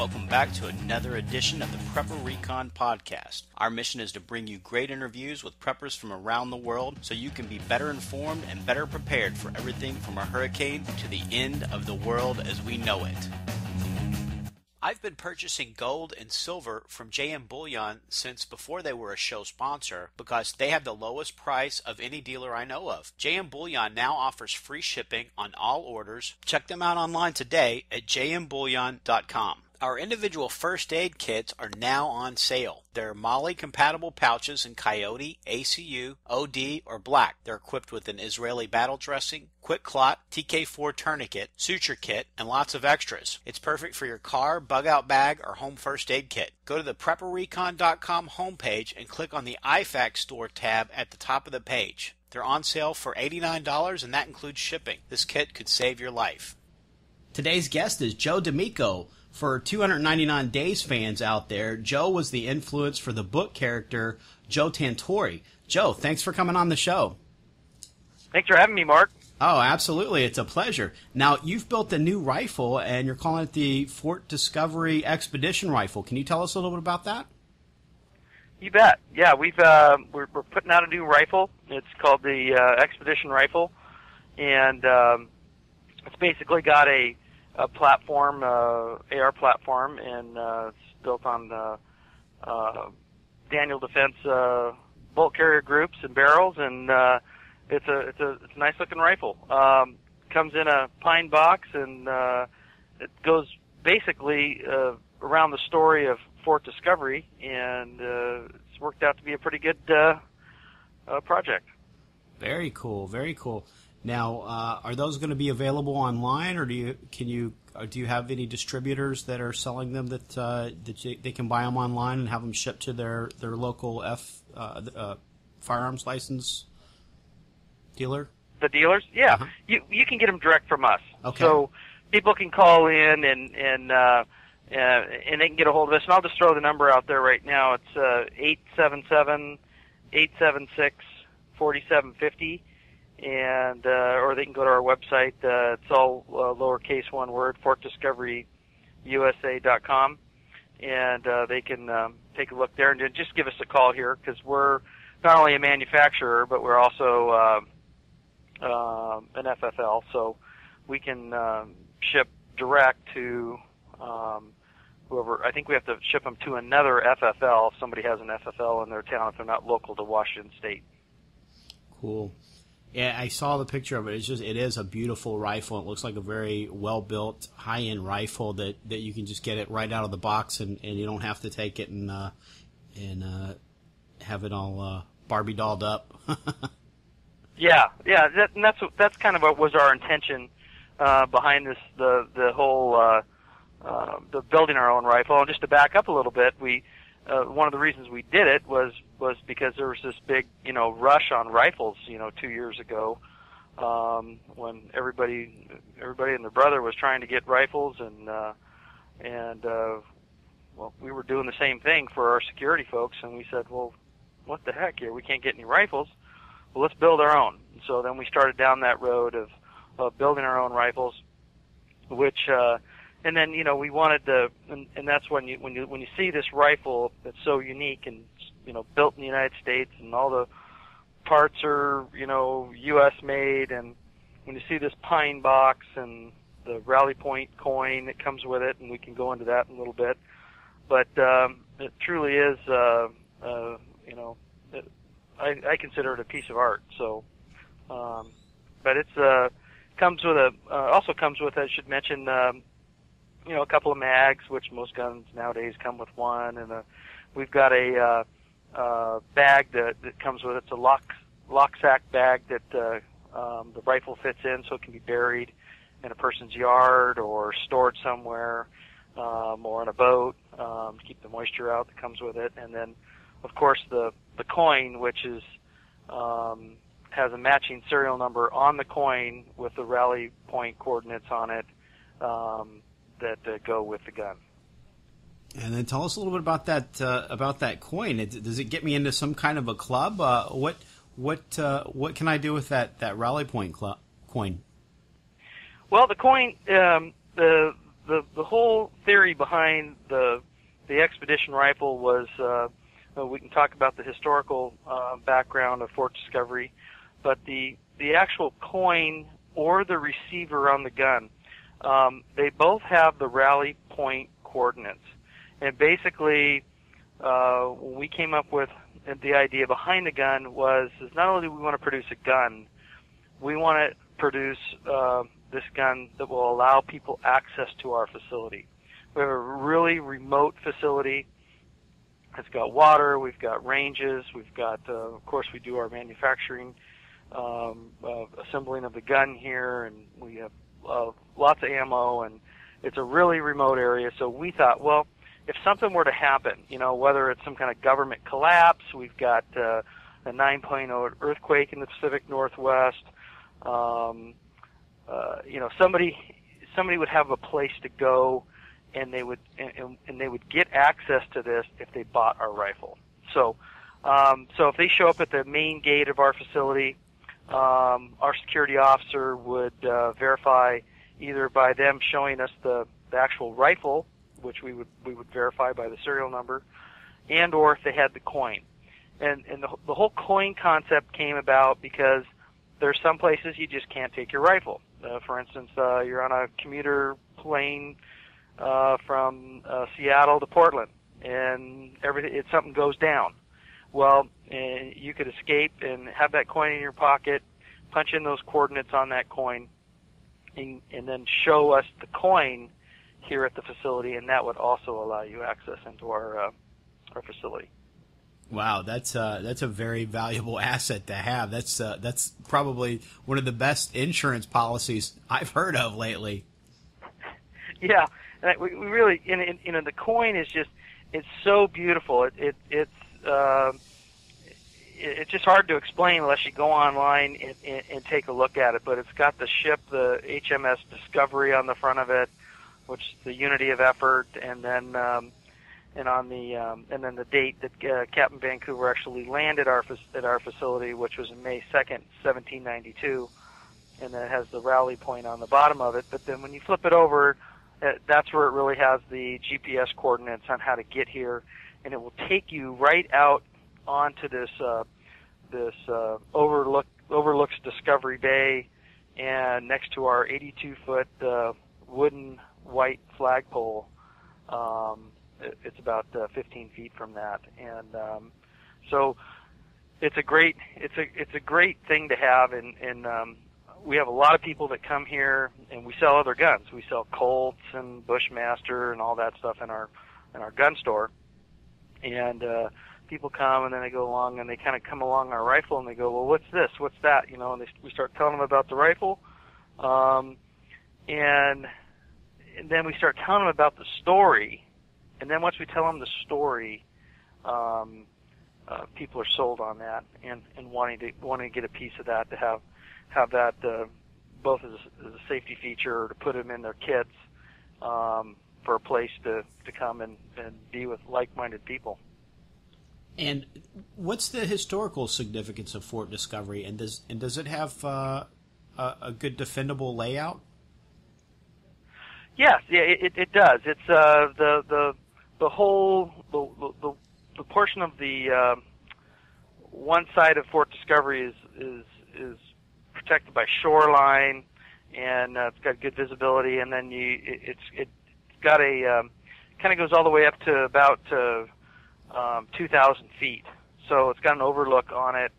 Welcome back to another edition of the Prepper Recon Podcast. Our mission is to bring you great interviews with preppers from around the world so you can be better informed and better prepared for everything from a hurricane to the end of the world as we know it. I've been purchasing gold and silver from JM Bullion since before they were a show sponsor because they have the lowest price of any dealer I know of. JM Bullion now offers free shipping on all orders. Check them out online today at jmbullion.com. Our individual first aid kits are now on sale. They're Molly-compatible pouches in Coyote, ACU, OD, or Black. They're equipped with an Israeli battle dressing, quick clot, TK4 tourniquet, suture kit, and lots of extras. It's perfect for your car, bug-out bag, or home first aid kit. Go to the PrepperRecon.com homepage and click on the IFAC store tab at the top of the page. They're on sale for $89, and that includes shipping. This kit could save your life. Today's guest is Joe D'Amico. For 299 Days fans out there, Joe was the influence for the book character Joe Tantori. Joe, thanks for coming on the show. Thanks for having me, Mark. Oh, absolutely. It's a pleasure. Now, you've built a new rifle, and you're calling it the Fort Discovery Expedition Rifle. Can you tell us a little bit about that? You bet. Yeah, we're putting out a new rifle. It's called the Expedition Rifle, and it's basically got a platform, AR platform, and it's built on Daniel Defense bolt carrier groups and barrels, and it's a nice looking rifle. Comes in a pine box, and it goes basically around the story of Fort Discovery, and it's worked out to be a pretty good project. Very cool. Very cool. Now, are those going to be available online, or do you have any distributors that are selling them that they can buy them online and have them shipped to their local firearms license dealer? The dealers, yeah. Uh-huh. You can get them direct from us. Okay. So people can call in and they can get a hold of us. And I'll just throw the number out there right now. It's 877-876-4750. And or they can go to our website. It's all lowercase one word, fortdiscoveryusa.com, and they can take a look there and just give us a call here, because we're not only a manufacturer, but we're also an FFL, so we can ship direct to whoever. I think we have to ship them to another FFL if somebody has an FFL in their town, if they're not local to Washington State. Cool. Yeah, I saw the picture of it. It is a beautiful rifle. It looks like a very well-built, high-end rifle that you can just get it right out of the box, and you don't have to take it and have it all Barbie dolled up. Yeah, and that's kind of what was our intention behind this, the whole the building our own rifle. And just to back up a little bit, one of the reasons we did it was because there was this big, rush on rifles, 2 years ago, when everybody and their brother was trying to get rifles, and we were doing the same thing for our security folks, and we said, well, what the heck here? We can't get any rifles. Well, let's build our own. And so then we started down that road of building our own rifles, which. And then we wanted to, and that's when you see this rifle that's so unique and built in the United States, and all the parts are U.S. made, and when you see this pine box and the Rally Point coin that comes with it, and we can go into that in a little bit, but it truly is, I consider it a piece of art. So, but it's comes with also comes with, I should mention. A couple of mags, which most guns nowadays come with one, and we've got a bag that comes with it. It's a lock sack bag that the rifle fits in, so it can be buried in a person's yard or stored somewhere, or on a boat to keep the moisture out that comes with it. And then, of course, the coin, which is has a matching serial number on the coin with the rally point coordinates on it. That go with the gun. And then tell us a little bit about that coin. Does it get me into some kind of a club? What can I do with that Rally Point coin? Well, the coin, the the whole theory behind the expedition rifle was, we can talk about the historical background of Fort Discovery, but the actual coin or the receiver on the gun, they both have the rally point coordinates. And basically, when we came up with the idea behind the gun is not only do we want to produce a gun, we want to produce this gun that will allow people access to our facility. We have a really remote facility. It's got water, we've got ranges, we've got, of course, we do our manufacturing, assembling of the gun here, and we have lots of ammo, and it's a really remote area. So we thought, well, if something were to happen, whether it's some kind of government collapse, we've got a 9.0 earthquake in the Pacific Northwest, somebody would have a place to go, and they would get access to this if they bought our rifle. So if they show up at the main gate of our facility, our security officer would verify either by them showing us the actual rifle, which we would verify by the serial number, and or if they had the coin. And the whole coin concept came about because there's some places you just can't take your rifle. For instance, you're on a commuter plane from Seattle to Portland, and something goes down. Well, you could escape and have that coin in your pocket, punch in those coordinates on that coin, and then show us the coin here at the facility, and that would also allow you access into our facility. Wow, that's a very valuable asset to have. That's probably one of the best insurance policies I've heard of lately. Yeah, and we really, the coin is it's so beautiful. It's just hard to explain unless you go online and take a look at it. But it's got the ship, the HMS Discovery, on the front of it, which is the unity of effort, and then the date that Captain Vancouver actually landed at our facility, which was May 2nd, 1792, and then it has the rally point on the bottom of it. But then when you flip it over, that's where it really has the GPS coordinates on how to get here, and it will take you right out onto this overlooks Discovery Bay, and next to our 82-foot wooden white flagpole. It's about 15 feet from that, and so it's a great thing to have. And we have a lot of people that come here, and we sell other guns. We sell Colts and Bushmaster and all that stuff in our gun store. And people come, and then they go along, and they kind of come along our rifle, and they go, well, what's this? What's that? And we start telling them about the rifle, and then we start telling them about the story. And then once we tell them the story, people are sold on that and wanting to get a piece of that, to have that both as a safety feature or to put them in their kits for a place to come and be with like-minded people. And what's the historical significance of Fort Discovery? And does it have a good defendable layout? Yes, yeah, it does. It's the whole the portion of the one side of Fort Discovery is protected by shoreline, and it's got good visibility. And then it's got a kind of goes all the way up to about 2,000 feet. So it's got an overlook on it,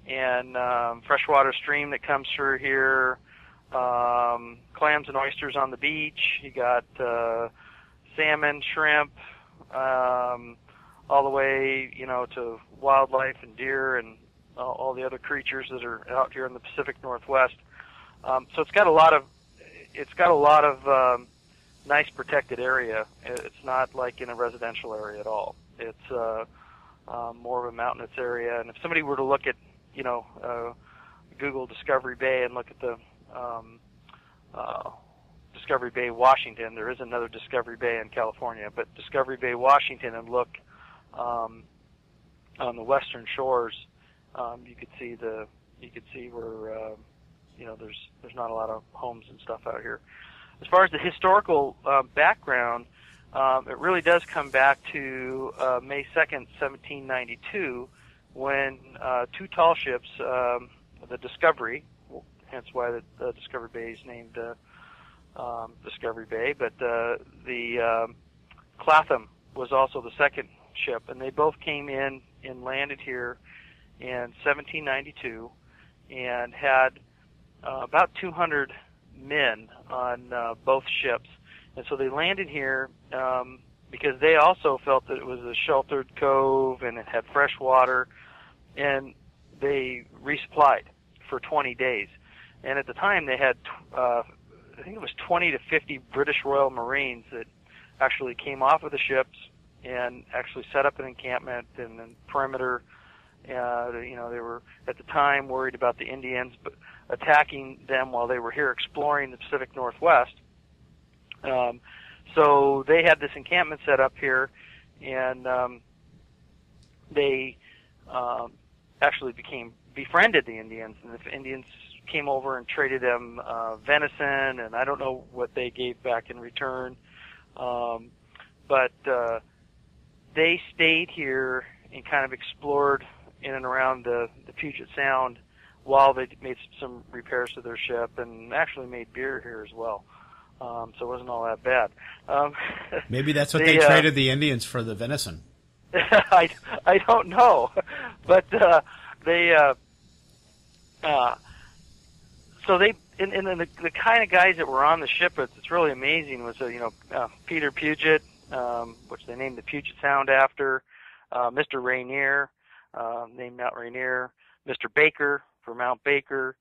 and freshwater stream that comes through here. Clams and oysters on the beach. You got salmon, shrimp, all the way, to wildlife and deer and all the other creatures that are out here in the Pacific Northwest. So it's got a lot of nice protected area. It's not like in a residential area at all. It's more of a mountainous area. And if somebody were to look at, Google Discovery Bay and look at the Discovery Bay, Washington. There is another Discovery Bay in California, but Discovery Bay, Washington, and look on the western shores. You could see where there's not a lot of homes and stuff out here. as far as the historical background, it really does come back to May 2nd, 1792, when two tall ships, the Discovery, hence why the Discovery Bay is named Discovery Bay, but the Clatham was also the second ship, and they both came in and landed here in 1792 and had about 200 men on both ships. And so they landed here because they also felt that it was a sheltered cove and it had fresh water, and they resupplied for 20 days. And at the time they had, I think it was 20 to 50 British Royal Marines that actually came off of the ships and actually set up an encampment and a perimeter. They were at the time worried about the Indians attacking them while they were here exploring the Pacific Northwest. So they had this encampment set up here, and they actually befriended the Indians, and the Indians came over and traded them venison, and I don't know what they gave back in return. But they stayed here and kind of explored in and around the Puget Sound while they made some repairs to their ship, and actually made beer here as well. So it wasn't all that bad. Maybe that's what they traded the Indians for, the venison. I don't know, but so they and the kind of guys that were on the ship, it's really amazing, was Peter Puget, which they named the Puget Sound after, Mr. Rainier, named Mount Rainier, Mr. Baker for Mount Baker,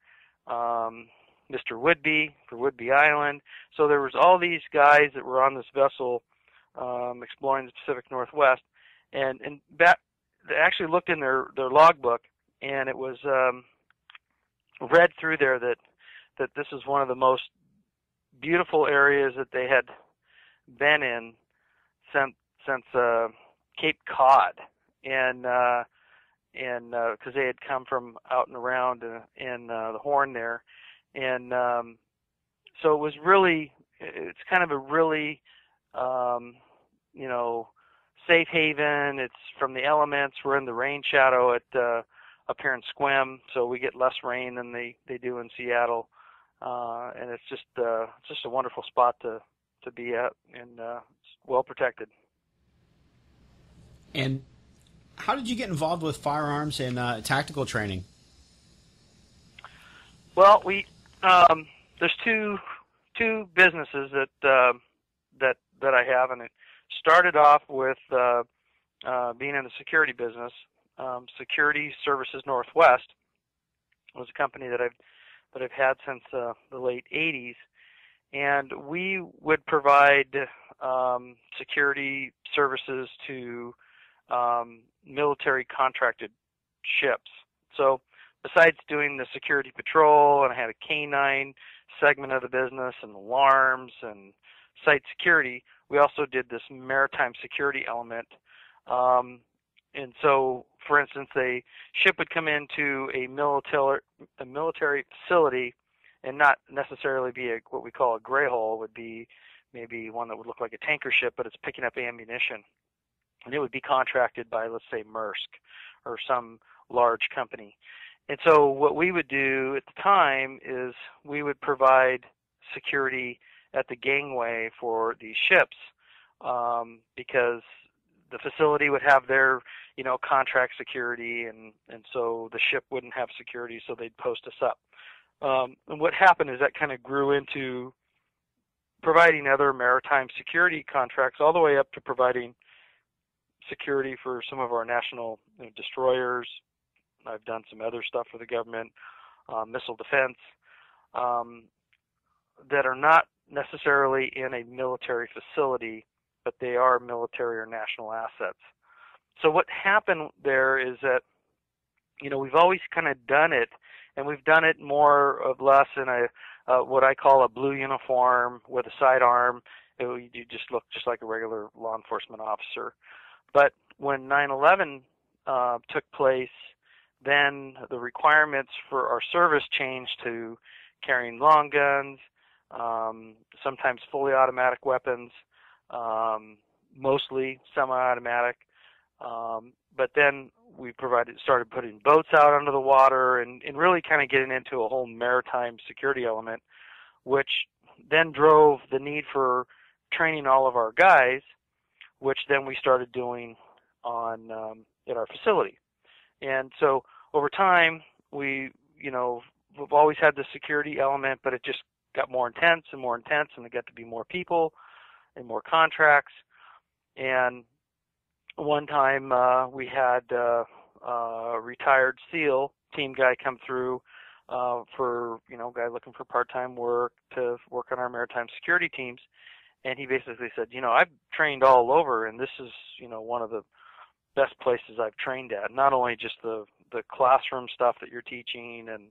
Mr. Whidbey for Whidbey Island. So there was all these guys that were on this vessel exploring the Pacific Northwest, and that they actually looked in their logbook, and it was read through there that this is one of the most beautiful areas that they had been in since Cape Cod, and because they had come from out and around in the Horn there, and so it was really, it's kind of a really safe haven. It's from the elements. We're in the rain shadow up here in Sequim, so we get less rain than they do in Seattle, and it's just a wonderful spot to be at, and it's well protected. And how did you get involved with firearms and tactical training? Well, there's two businesses that I have, and it started off with being in the security business. Security Services Northwest was a company that I've had since the late 80s, and we would provide security services to military contracted ships. So besides doing the security patrol, and I had a K-9 segment of the business and alarms and site security, we also did this maritime security element. And so, for instance, a ship would come into a military facility and not necessarily be what we call a gray hull, would be maybe one that would look like a tanker ship, but it's picking up ammunition. And it would be contracted by, let's say, Maersk or some large company. And so what we would do at the time is we would provide security at the gangway for these ships, because the facility would have their, contract security, and so the ship wouldn't have security, so they'd post us up. And what happened is that kind of grew into providing other maritime security contracts, all the way up to providing security for some of our national destroyers. I've done some other stuff for the government, missile defense, that are not necessarily in a military facility, but they are military or national assets. So what happened there is that, we've always kind of done it, and we've done it more or less in what I call a blue uniform with a sidearm. You just look just like a regular law enforcement officer. But when 9/11 took place, then the requirements for our service changed to carrying long guns, sometimes fully automatic weapons, mostly semi-automatic. But then we started putting boats out under the water and really kind of getting into a whole maritime security element, which then drove the need for training all of our guys, which then we started doing on at our facility. And so over time, we've always had the security element, but it just got more intense, and it got to be more people and more contracts. And one time we had a retired SEAL team guy come through for, guy looking for part-time work to work on our maritime security teams. And he basically said, I've trained all over, and this is, one of the best places I've trained at. Not only just the classroom stuff that you're teaching and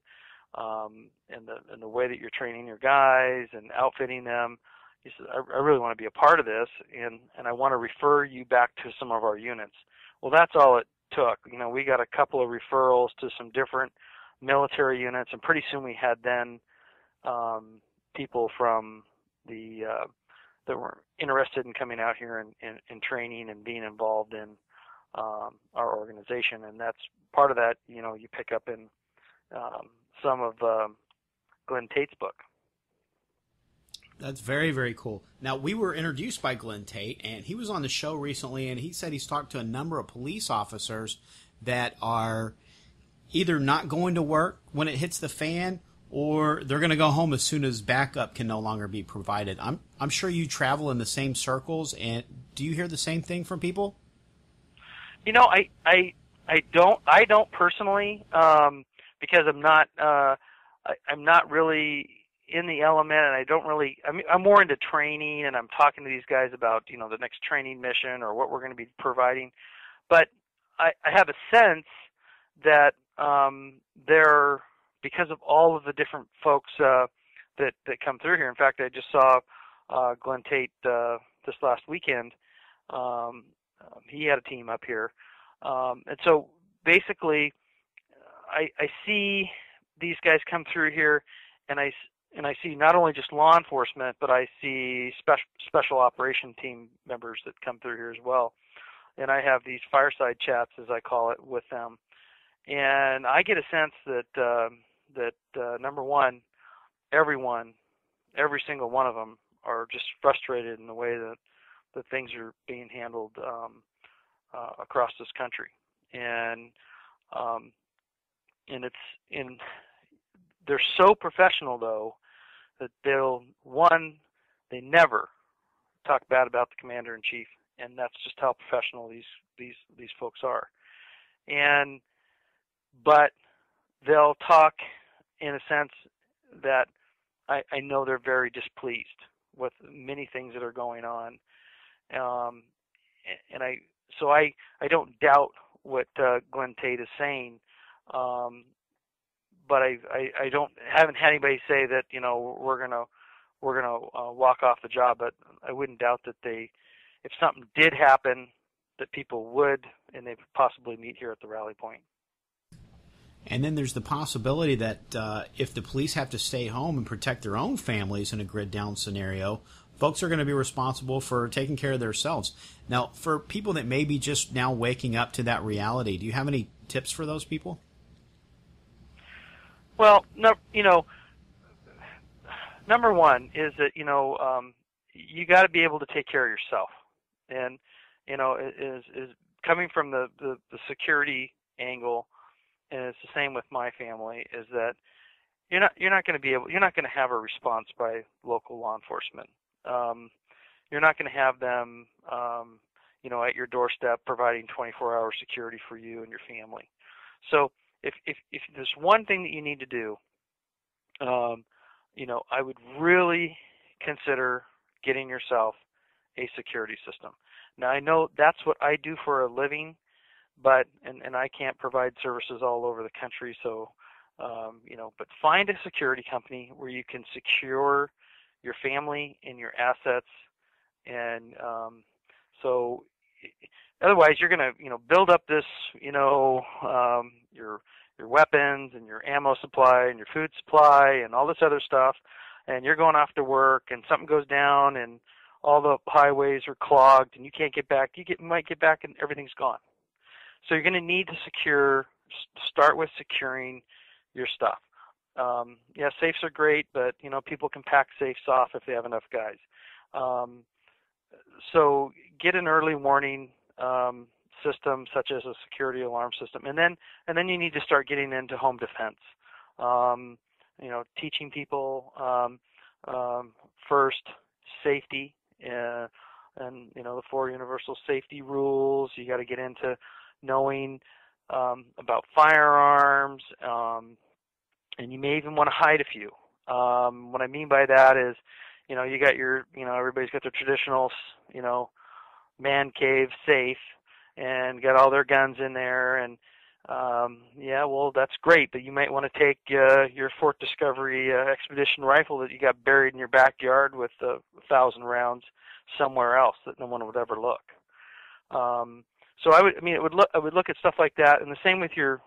the way that you're training your guys and outfitting them. He said, I really want to be a part of this, and I want to refer you back to some of our units. Well, that's all it took. We got a couple of referrals to some different military units, and pretty soon we had then people from that were interested in coming out here and training and being involved in our organization. And that's part of that, you pick up in some of Glenn Tate's book. That's very, very cool. Now, we were introduced by Glenn Tate, and he was on the show recently, and he said he's talked to a number of police officers that are either not going to work when it hits the fan, or they're going to go home as soon as backup can no longer be provided. I'm sure you travel in the same circles, and do you hear the same thing from people? I don't personally, because I'm not really in the element, and I don't really. I'm more into training, and I'm talking to these guys about the next training mission or what we're going to be providing. But I have a sense that they're, because of all of the different folks that come through here. In fact, I just saw Glenn Tate this last weekend. He had a team up here, and so basically, I see these guys come through here, and I see not only just law enforcement, but I see special operation team members that come through here as well. And I have these fireside chats, as I call it, with them. And I get a sense that number one, every single one of them are just frustrated in the way that things are being handled across this country. And they're so professional, though, that they never talk bad about the commander-in-chief, and that's just how professional these folks are. But they'll talk in a sense that I know they're very displeased with many things that are going on, and I don't doubt what Glenn Tate is saying. But I haven't had anybody say that we're gonna walk off the job. But I wouldn't doubt that if something did happen, that people would, and they would possibly meet here at the rally point. And then there's the possibility that if the police have to stay home and protect their own families in a grid down scenario, folks are going to be responsible for taking care of themselves. Now, for people that may be just now waking up to that reality, do you have any tips for those people? Well, number one is that you got to be able to take care of yourself, and is coming from the security angle, and it's the same with my family. Is that you're not going to have a response by local law enforcement. You're not going to have them at your doorstep providing 24-hour security for you and your family. So if there's one thing that you need to do, I would really consider getting yourself a security system. Now, I know that's what I do for a living, but I can't provide services all over the country. So, but find a security company where you can secure your family and your assets, and so otherwise you're going to build up this your weapons and your ammo supply and your food supply and all this other stuff, and you're going off to work, and something goes down, and all the highways are clogged, and you can't get back. You might get back, and everything's gone. So you're going to need to start with securing your stuff. Yeah, safes are great, but people can pack safes off if they have enough guys. So get an early warning system, such as a security alarm system, and then you need to start getting into home defense. Teaching people first safety and the 4 universal safety rules. You got to get into knowing about firearms, and you may even want to hide a few. What I mean by that is, you got everybody's got their traditional, man cave safe, and got all their guns in there, and well, that's great, but you might want to take your Fort Discovery expedition rifle that you got buried in your backyard with 1,000 rounds somewhere else that no one would ever look. So I would look at stuff like that, and the same with your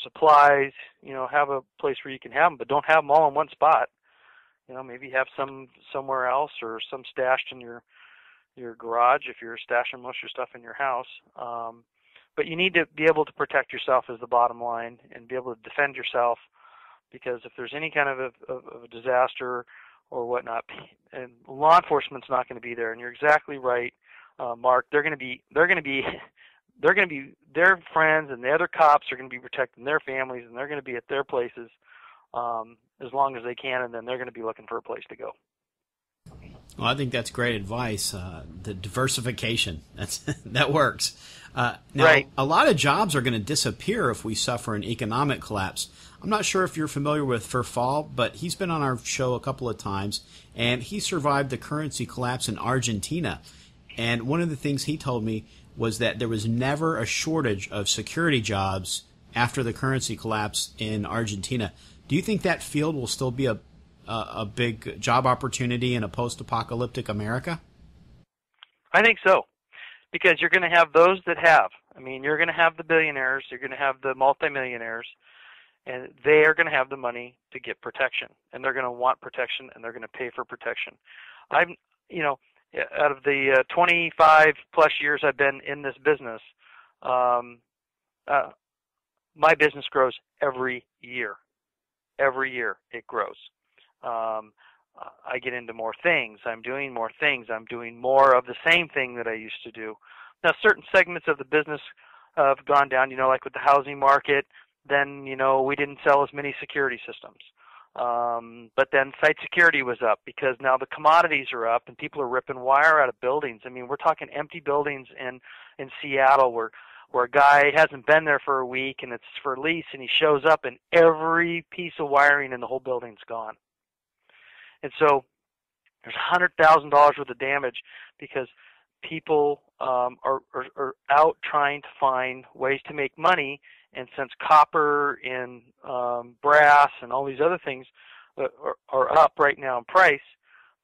supplies. Have a place where you can have them, but don't have them all in one spot. Maybe have some somewhere else, or some stashed in your garage if you're stashing most of your stuff in your house. But you need to be able to protect yourself as the bottom line, and be able to defend yourself, because if there's any kind of a disaster or whatnot, and law enforcement's not going to be there. And you're exactly right, Mark. Their friends and the other cops are going to be protecting their families, and they're going to be at their places as long as they can, and then they're going to be looking for a place to go. Well, I think that's great advice. The diversification, that works. Now, right. A lot of jobs are going to disappear if we suffer an economic collapse. I'm not sure if you're familiar with Verfall, but he's been on our show a couple of times, and he survived the currency collapse in Argentina. And one of the things he told me was that there was never a shortage of security jobs after the currency collapse in Argentina. Do you think that field will still be a big job opportunity in a post-apocalyptic America? I think so, because you're going to have those that have. You're going to have the billionaires, you're going to have the multimillionaires, and they are going to have the money to get protection, and they're going to want protection, and they're going to pay for protection. Out of the 25 plus years I've been in this business, my business grows every year. Every year it grows. I get into more things. I'm doing more things. I'm doing more of the same thing that I used to do. Now, certain segments of the business have gone down, like with the housing market. Then, we didn't sell as many security systems. But then site security was up, because now the commodities are up and people are ripping wire out of buildings. We're talking empty buildings in Seattle where a guy hasn't been there for a week and it's for lease, and he shows up and every piece of wiring in the whole building's gone. And so there's $100,000 worth of damage, because people are out trying to find ways to make money. And since copper and brass and all these other things are up right now in price,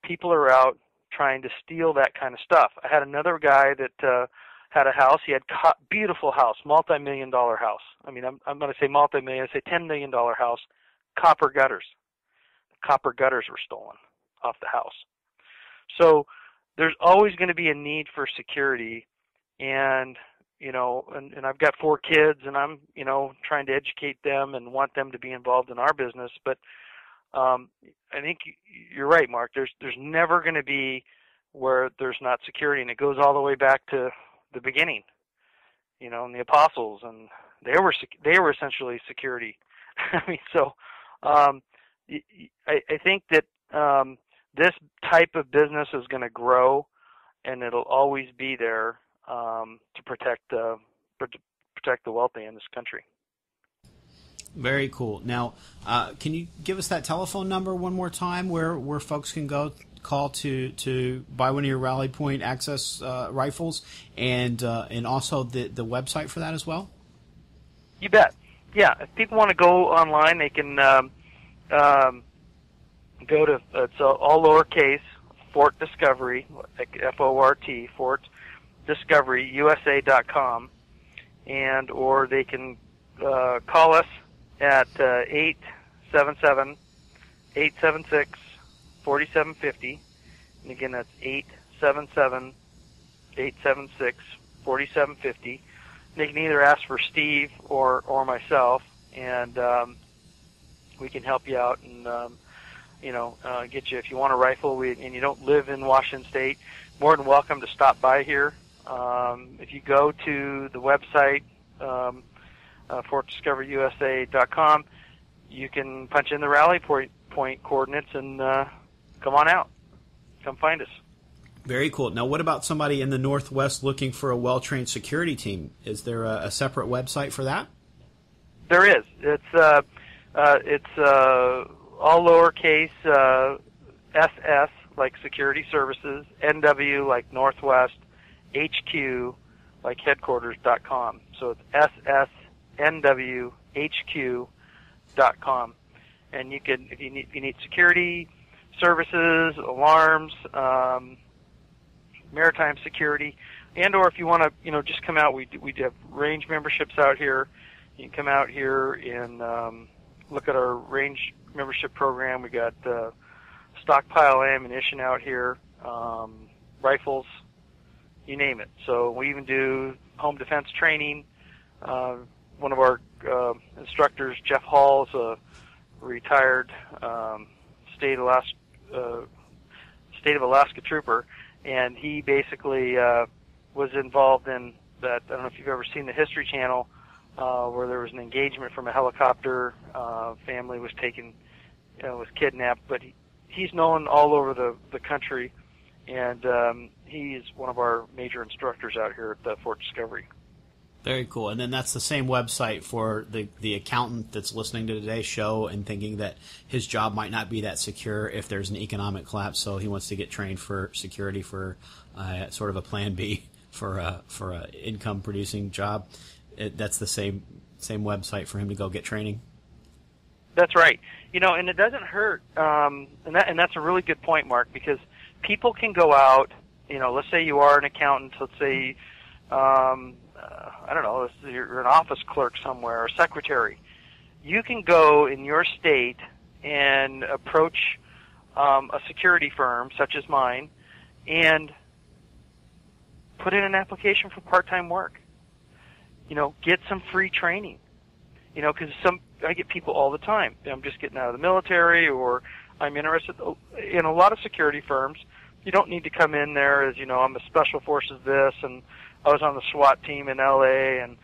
people are out trying to steal that kind of stuff. I had another guy that had a house. He had beautiful house, multi-million-dollar house. I'm going to say multi-million. I say $10 million house. Copper gutters. Copper gutters were stolen off the house. So there's always going to be a need for security, and and I've got 4 kids, and I'm trying to educate them and want them to be involved in our business. But I think you're right, Mark. There's never going to be where there's not security, and it goes all the way back to the beginning, and the apostles, and they were essentially security. I think that this type of business is going to grow, and it'll always be there to protect the wealthy in this country. Very cool. Now, can you give us that telephone number one more time, where folks can call to buy one of your Rally Point Access rifles, and also the website for that as well? You bet. Yeah, if people want to go online, they can go to, it's all lowercase, Fort Discovery, like F-O-R-T, Fort Discovery, USA.com, or they can call us at 877-4750. And again, that's 877-876-4750. They can either ask for Steve or myself, and we can help you out and get you, if you want a rifle and you don't live in Washington State, more than welcome to stop by here. If you go to the website, FortDiscoveryUSA.com, you can punch in the rally point coordinates and come on out. Come find us. Very cool. Now, what about somebody in the Northwest looking for a well-trained security team? Is there a separate website for that? There is. It's all lowercase, SS like security services, NW like Northwest, HQ like headquarters.com. So it's SSNWHQ.com. And you can, if you need security services, alarms, maritime security, and/or if you want to, just come out. We have range memberships out here. You can come out here and look at our range membership program. We got stockpile ammunition out here, rifles, you name it. So we even do home defense training. One of our instructors, Jeff Hall, is a retired state of Alaska trooper, and he basically was involved in that. I don't know if you've ever seen the History Channel, where there was an engagement from a helicopter. Family was taken, was kidnapped, but he's known all over the country, and he is one of our major instructors out here at Fort Discovery. Very cool. And then that's the same website for the accountant that's listening to today's show and thinking that his job might not be that secure if there's an economic collapse, so he wants to get trained for security for sort of a plan B for a income-producing job. That's the same website for him to go get training? That's right. And it doesn't hurt, and that's a really good point, Mark, because people can go out, let's say you are an accountant, let's say, I don't know, you're an office clerk somewhere, or secretary. You can go in your state and approach a security firm, such as mine, and put in an application for part-time work. Get some free training. Because I get people all the time. I'm just getting out of the military, or I'm interested in a lot of security firms. You don't need to come in there as, I'm a special forces this, and I was on the SWAT team in L.A., and,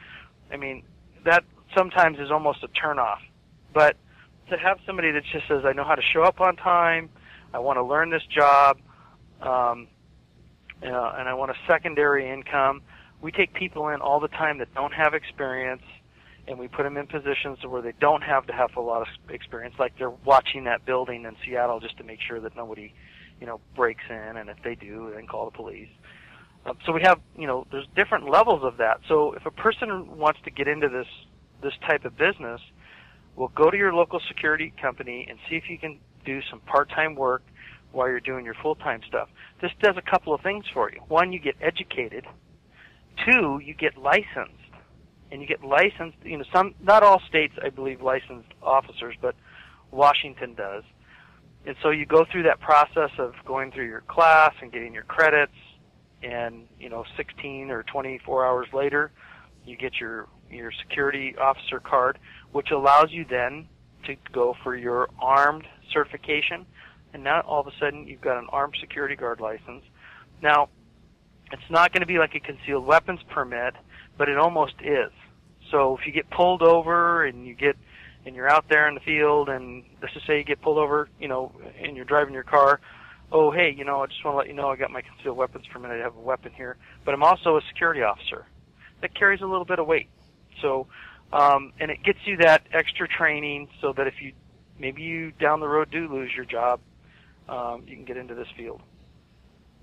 that sometimes is almost a turnoff. But to have somebody that just says, I know how to show up on time, I want to learn this job, and I want a secondary income. We take people in all the time that don't have experience, and we put them in positions where they don't have to have a lot of experience, like they're watching that building in Seattle just to make sure that nobody, breaks in, and if they do, then call the police. So we have, there's different levels of that. So if a person wants to get into this type of business, well, go to your local security company and see if you can do some part-time work while you're doing your full-time stuff. This does a couple of things for you. One, you get educated. Two, you get licensed. And you get licensed, not all states, I believe, licensed officers, but Washington does. And so you go through that process of going through your class and getting your credits, and 16 or 24 hours later, you get your security officer card, which allows you then to go for your armed certification. And now all of a sudden you've got an armed security guard license. Now, it's not going to be like a concealed weapons permit, but it almost is. So if you get pulled over and you're out there in the field, and let's just say you get pulled over, and you're driving your car, oh, hey, I just want to let you know I got my concealed weapons permit. I have a weapon here, but I'm also a security officer. That carries a little bit of weight. So, and it gets you that extra training so that if you down the road do lose your job, you can get into this field.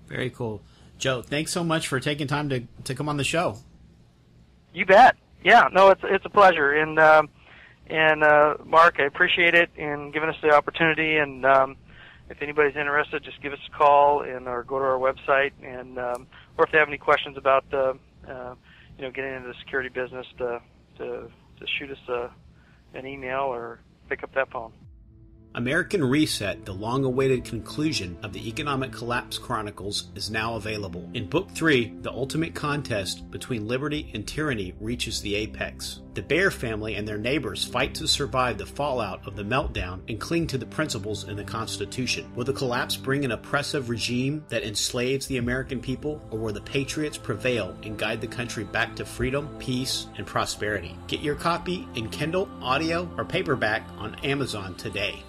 Very cool. Joe, thanks so much for taking time to come on the show. You bet. Yeah, no, it's a pleasure, and Mark, I appreciate it and giving us the opportunity. And if anybody's interested, just give us a call or go to our website, and or if they have any questions about getting into the security business, to shoot us an email or pick up that phone. American Reset, the long-awaited conclusion of the Economic Collapse Chronicles, is now available. In Book 3, the ultimate contest between liberty and tyranny reaches the apex. The Bear family and their neighbors fight to survive the fallout of the meltdown and cling to the principles in the Constitution. Will the collapse bring an oppressive regime that enslaves the American people, or will the patriots prevail and guide the country back to freedom, peace, and prosperity? Get your copy in Kindle, audio, or paperback on Amazon today.